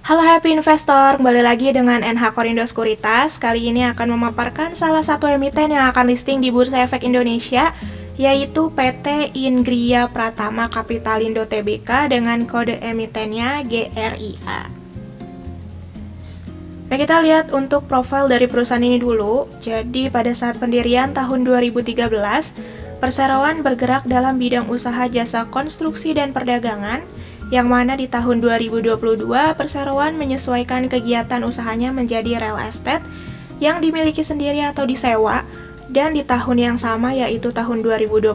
Halo Happy Investor, kembali lagi dengan NH Korindo Sekuritas. Kali ini akan memaparkan salah satu emiten yang akan listing di Bursa Efek Indonesia, yaitu PT Ingria Pratama Kapitalindo Tbk dengan kode emitennya GRIA. Nah, kita lihat untuk profil dari perusahaan ini dulu. Jadi pada saat pendirian tahun 2013, perseroan bergerak dalam bidang usaha jasa konstruksi dan perdagangan, yang mana di tahun 2022 perseroan menyesuaikan kegiatan usahanya menjadi real estate yang dimiliki sendiri atau disewa, dan di tahun yang sama yaitu tahun 2022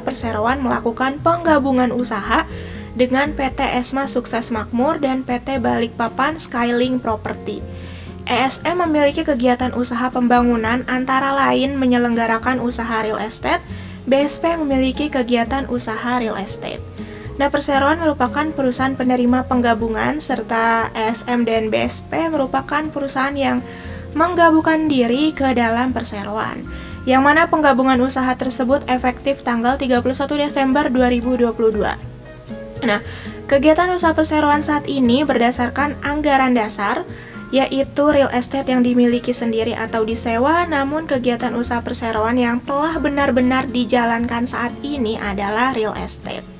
perseroan melakukan penggabungan usaha dengan PT Esma Sukses Makmur dan PT Balikpapan Skylink Property. ESM memiliki kegiatan usaha pembangunan antara lain menyelenggarakan usaha real estate, BSP memiliki kegiatan usaha real estate. Nah, perseroan merupakan perusahaan penerima penggabungan, serta ESM dan BSP merupakan perusahaan yang menggabungkan diri ke dalam perseroan, yang mana penggabungan usaha tersebut efektif tanggal 31 Desember 2022. Nah, kegiatan usaha perseroan saat ini berdasarkan anggaran dasar, yaitu real estate yang dimiliki sendiri atau disewa, namun kegiatan usaha perseroan yang telah benar-benar dijalankan saat ini adalah real estate.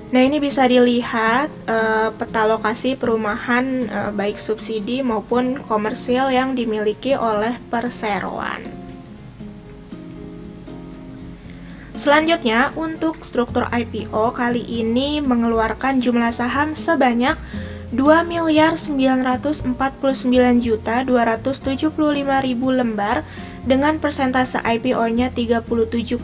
Nah, ini bisa dilihat peta lokasi perumahan baik subsidi maupun komersil yang dimiliki oleh perseroan. Selanjutnya, untuk struktur IPO kali ini mengeluarkan jumlah saham sebanyak 2.949.275.000 lembar dengan persentase IPO-nya 37,81%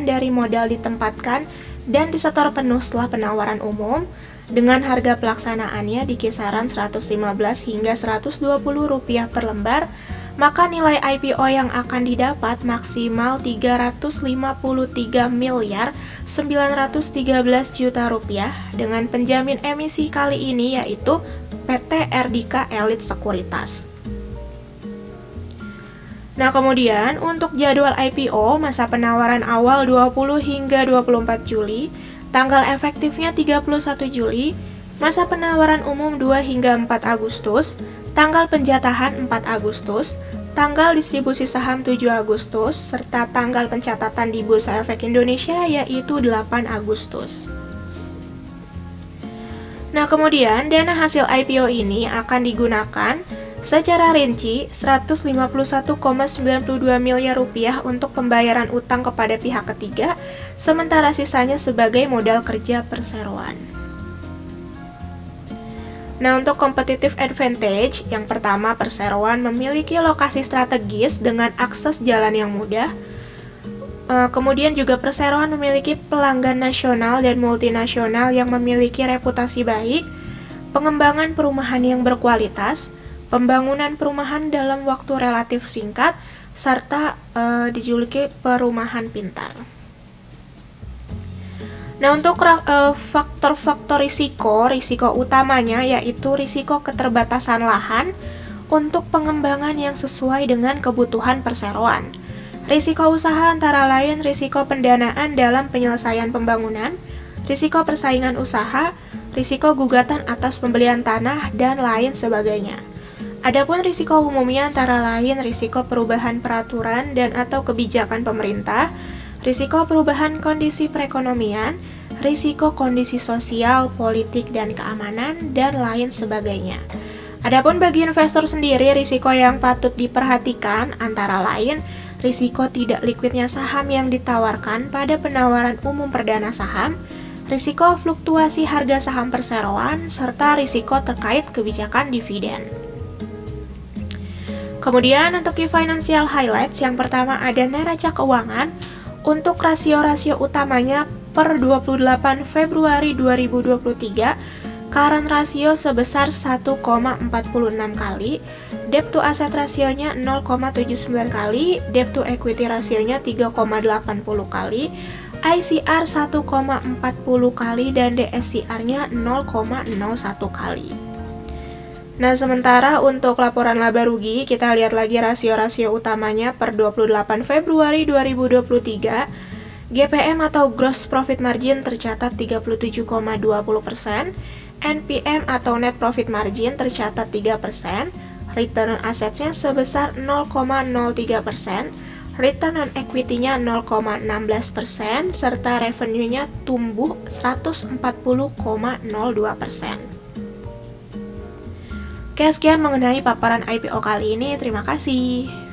dari modal ditempatkan dan disetor penuh setelah penawaran umum, dengan harga pelaksanaannya di kisaran 115 hingga 120 rupiah per lembar, maka nilai IPO yang akan didapat maksimal 353 miliar 913 juta rupiah dengan penjamin emisi kali ini yaitu PT Erdika Elite Sekuritas. Nah, kemudian untuk jadwal IPO, masa penawaran awal 20 hingga 24 Juli, tanggal efektifnya 31 Juli, masa penawaran umum 2 hingga 4 Agustus, tanggal penjatahan 4 Agustus, tanggal distribusi saham 7 Agustus, serta tanggal pencatatan di Bursa Efek Indonesia yaitu 8 Agustus. Nah, kemudian dana hasil IPO ini akan digunakan secara rinci 151,92 miliar rupiah untuk pembayaran utang kepada pihak ketiga, sementara sisanya sebagai modal kerja perseroan. Nah, untuk competitive advantage, yang pertama perseroan memiliki lokasi strategis dengan akses jalan yang mudah. Kemudian juga perseroan memiliki pelanggan nasional dan multinasional yang memiliki reputasi baik, pengembangan perumahan yang berkualitas, pembangunan perumahan dalam waktu relatif singkat, serta dijuluki perumahan pintar. Nah, untuk faktor-faktor risiko utamanya yaitu risiko keterbatasan lahan untuk pengembangan yang sesuai dengan kebutuhan perseroan. Risiko usaha antara lain risiko pendanaan dalam penyelesaian pembangunan, risiko persaingan usaha, risiko gugatan atas pembelian tanah, dan lain sebagainya. Adapun risiko umumnya antara lain risiko perubahan peraturan dan atau kebijakan pemerintah, risiko perubahan kondisi perekonomian, risiko kondisi sosial, politik, dan keamanan, dan lain sebagainya. Adapun bagi investor sendiri, risiko yang patut diperhatikan antara lain risiko tidak likuidnya saham yang ditawarkan pada penawaran umum perdana saham, risiko fluktuasi harga saham perseroan, serta risiko terkait kebijakan dividen. Kemudian untuk key financial highlights, yang pertama ada neraca keuangan. Untuk rasio-rasio utamanya per 28 Februari 2023, current rasio sebesar 1,46 kali, debt to asset rasionya 0,79 kali, debt to equity rasionya 3,80 kali, ICR 1,40 kali, dan DSCR-nya 0,01 kali. Nah, sementara untuk laporan laba rugi, kita lihat lagi rasio-rasio utamanya per 28 Februari 2023, GPM atau Gross Profit Margin tercatat 37,20%, NPM atau Net Profit Margin tercatat 3%, Return on Assets-nya sebesar 0,03%, Return on Equity-nya 0,16%, serta revenue-nya tumbuh 140,02%. Oke, sekian mengenai paparan IPO kali ini. Terima kasih.